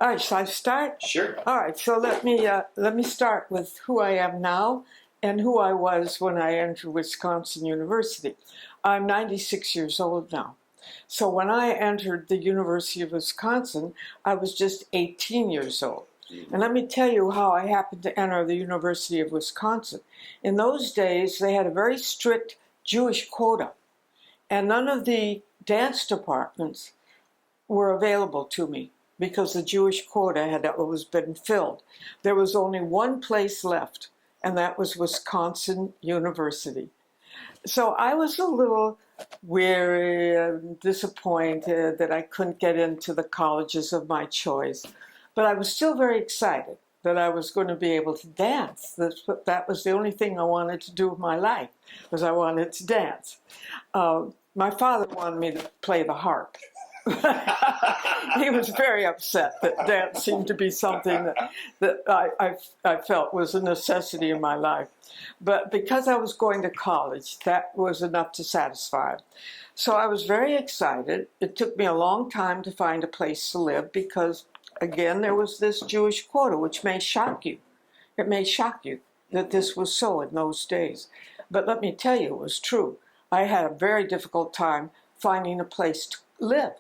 All right, shall I start? Sure. All right, so let me start with who I am now and who I was when I entered Wisconsin University. I'm 96 years old now. So when I entered the University of Wisconsin, I was just 18 years old. And let me tell you how I happened to enter the University of Wisconsin. In those days, they had a very strict Jewish quota, and none of the dance departments were available to me because the Jewish quota had always been filled. There was only one place left, and that was Wisconsin University. So I was a little weary and disappointed that I couldn't get into the colleges of my choice, but I was still very excited that I was going to be able to dance. That was the only thing I wanted to do with my life, was I wanted to dance. My father wanted me to play the harp. He was very upset that dance seemed to be something that I felt was a necessity in my life. But because I was going to college, that was enough to satisfy him. So I was very excited. It took me a long time to find a place to live because, again, there was this Jewish quota, which may shock you. It may shock you that this was so in those days. But let me tell you, it was true. I had a very difficult time finding a place to live.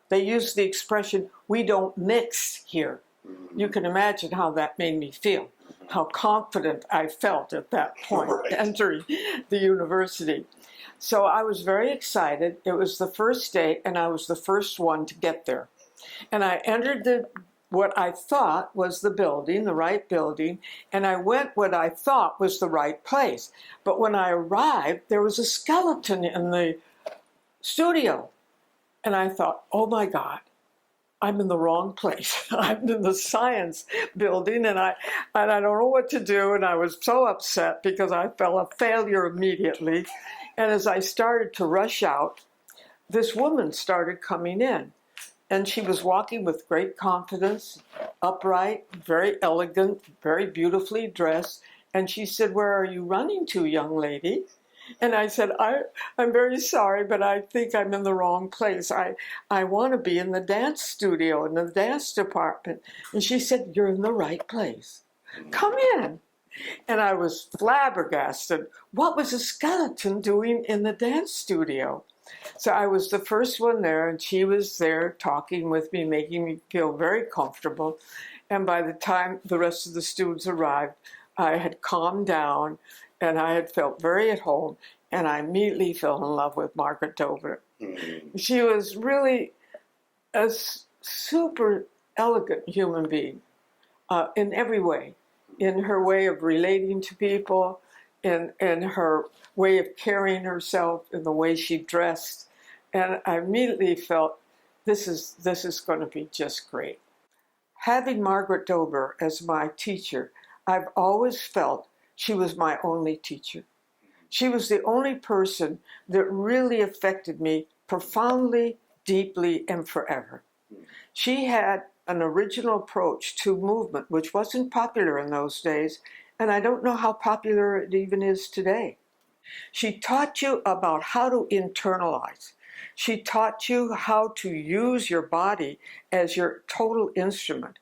They used the expression, "we don't mix here." You can imagine how that made me feel, how confident I felt at that point, entering the university. So I was very excited. It was the first day, and I was the first one to get there. And I entered what I thought was the building, the right building, and I went what I thought was the right place. But when I arrived, there was a skeleton in the studio. And I thought, oh my God, I'm in the wrong place. I'm in the science building and I don't know what to do. And I was so upset because I felt a failure immediately. And as I started to rush out, this woman started coming in. And she was walking with great confidence, upright, very elegant, very beautifully dressed. And she said, "Where are you running to, young lady?" And I said, I'm very sorry, but I think I'm in the wrong place. I want to be in the dance studio, in the dance department. And she said, "You're in the right place. Come in." And I was flabbergasted. What was a skeleton doing in the dance studio? So I was the first one there, and she was there talking with me, making me feel very comfortable. And by the time the rest of the students arrived, I had calmed down, and I had felt very at home, and I immediately fell in love with Margaret H'Doubler. She was really a super elegant human being in every way, in her way of relating to people, in her way of carrying herself, in the way she dressed. And I immediately felt, this is going to be just great. Having Margaret H'Doubler as my teacher, I've always felt she was my only teacher. She was the only person that really affected me profoundly, deeply, and forever. She had an original approach to movement, which wasn't popular in those days, and I don't know how popular it even is today. She taught you about how to internalize. She taught you how to use your body as your total instrument.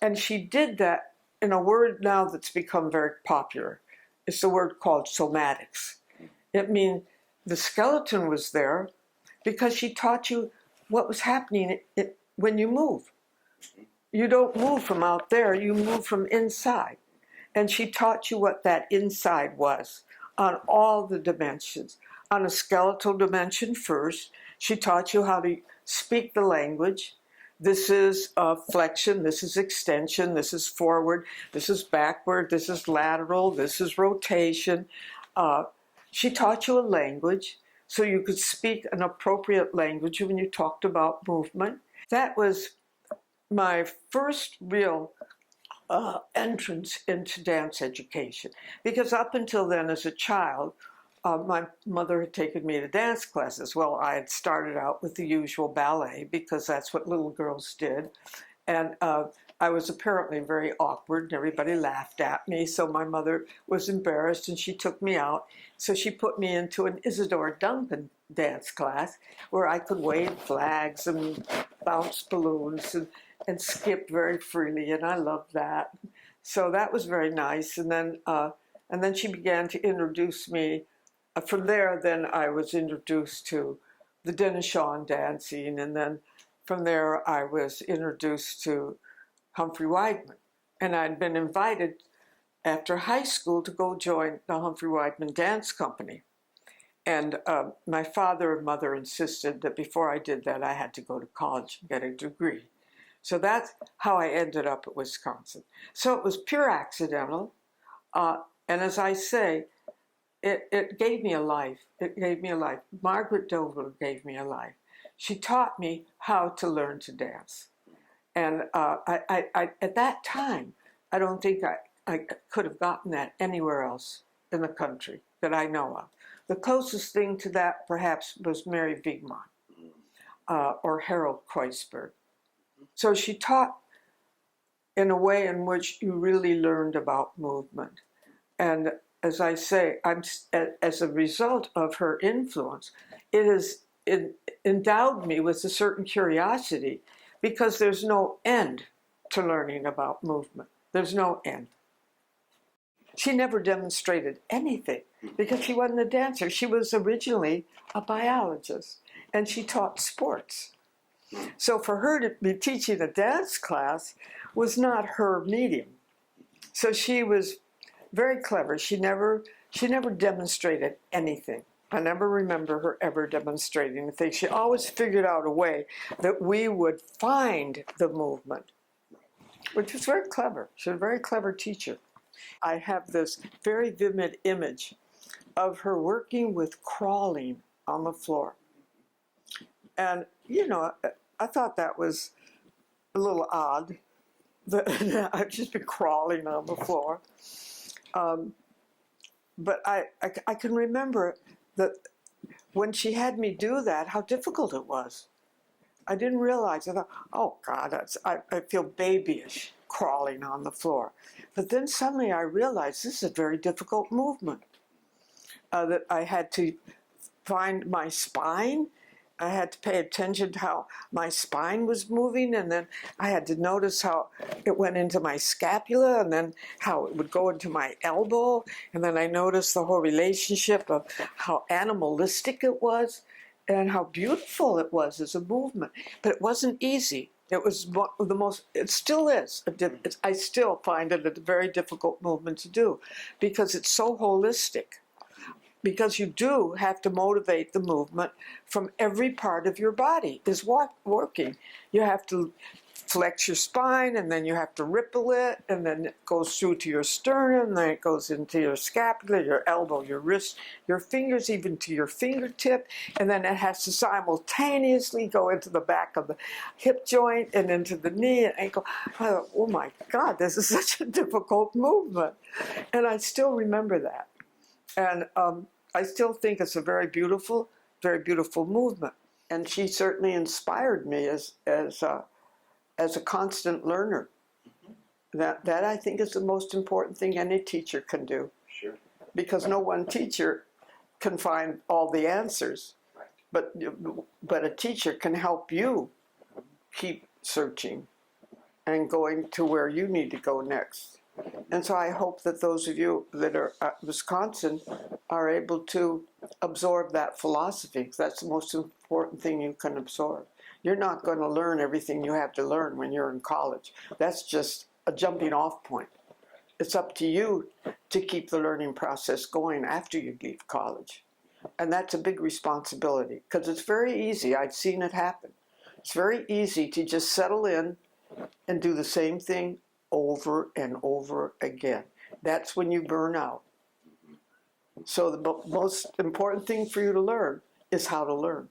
And she did that in a word now that's become very popular. It's a word called somatics. It means the skeleton was there because she taught you what was happening when you move. You don't move from out there, you move from inside. And she taught you what that inside was on all the dimensions. On a skeletal dimension first, she taught you how to speak the language. This is flexion, this is extension, this is forward, this is backward, this is lateral, this is rotation. She taught you a language so you could speak an appropriate language when you talked about movement. That was my first real entrance into dance education. Because up until then, as a child, my mother had taken me to dance classes. Well, I had started out with the usual ballet because that's what little girls did. And I was apparently very awkward and everybody laughed at me. So my mother was embarrassed and she took me out. So she put me into an Isadora Duncan dance class where I could wave flags and bounce balloons. and skip very freely, and I loved that. So that was very nice. And then she began to introduce me. From there, then I was introduced to the Denishawn dancing, and then from there I was introduced to Humphrey Weidman. And I'd been invited after high school to go join the Humphrey Weidman Dance Company. And my father and mother insisted that before I did that, I had to go to college and get a degree. So that's how I ended up at Wisconsin. So it was pure accidental. And as I say, it gave me a life. It gave me a life. Margaret H'Doubler gave me a life. She taught me how to learn to dance. And I at that time, I don't think I could have gotten that anywhere else in the country that I know of. The closest thing to that, perhaps, was Mary Wigman or Harold Kreuzberg. So she taught in a way in which you really learned about movement. And as I say, as a result of her influence, it has endowed me with a certain curiosity, because there's no end to learning about movement. There's no end. She never demonstrated anything because she wasn't a dancer. She was originally a biologist, and she taught sports. So for her to be teaching a dance class was not her medium. So she was very clever. She never demonstrated anything. I never remember her ever demonstrating anything. She always figured out a way that we would find the movement, which was very clever. She was a very clever teacher. I have this very vivid image of her working with crawling on the floor. And, you know, I thought that was a little odd, that I'd just be crawling on the floor. But I can remember that when she had me do that, how difficult it was. I didn't realize. I thought, oh God, I feel babyish crawling on the floor. But then suddenly I realized this is a very difficult movement. That I had to find my spine. I had to pay attention to how my spine was moving, and then I had to notice how it went into my scapula, and then how it would go into my elbow, and then I noticed the whole relationship of how animalistic it was and how beautiful it was as a movement. But it wasn't easy. It was the most, it still is. I still find it a very difficult movement to do because it's so holistic. Because you do have to motivate the movement from every part of your body is working. You have to flex your spine, and then you have to ripple it, and then it goes through to your sternum, and then it goes into your scapula, your elbow, your wrist, your fingers, even to your fingertip, and then it has to simultaneously go into the back of the hip joint and into the knee and ankle. I thought, oh my God, this is such a difficult movement. And I still remember that. And I still think it's a very beautiful movement. And she certainly inspired me as a constant learner. That I think is the most important thing any teacher can do. Sure. Because no one teacher can find all the answers, but a teacher can help you keep searching and going to where you need to go next. And so I hope that those of you that are at Wisconsin are able to absorb that philosophy, because that's the most important thing you can absorb. You're not going to learn everything you have to learn when you're in college. That's just a jumping off point. It's up to you to keep the learning process going after you leave college. And that's a big responsibility, because it's very easy. I've seen it happen. It's very easy to just settle in and do the same thing over and over again. That's when you burn out. So the most important thing for you to learn is how to learn.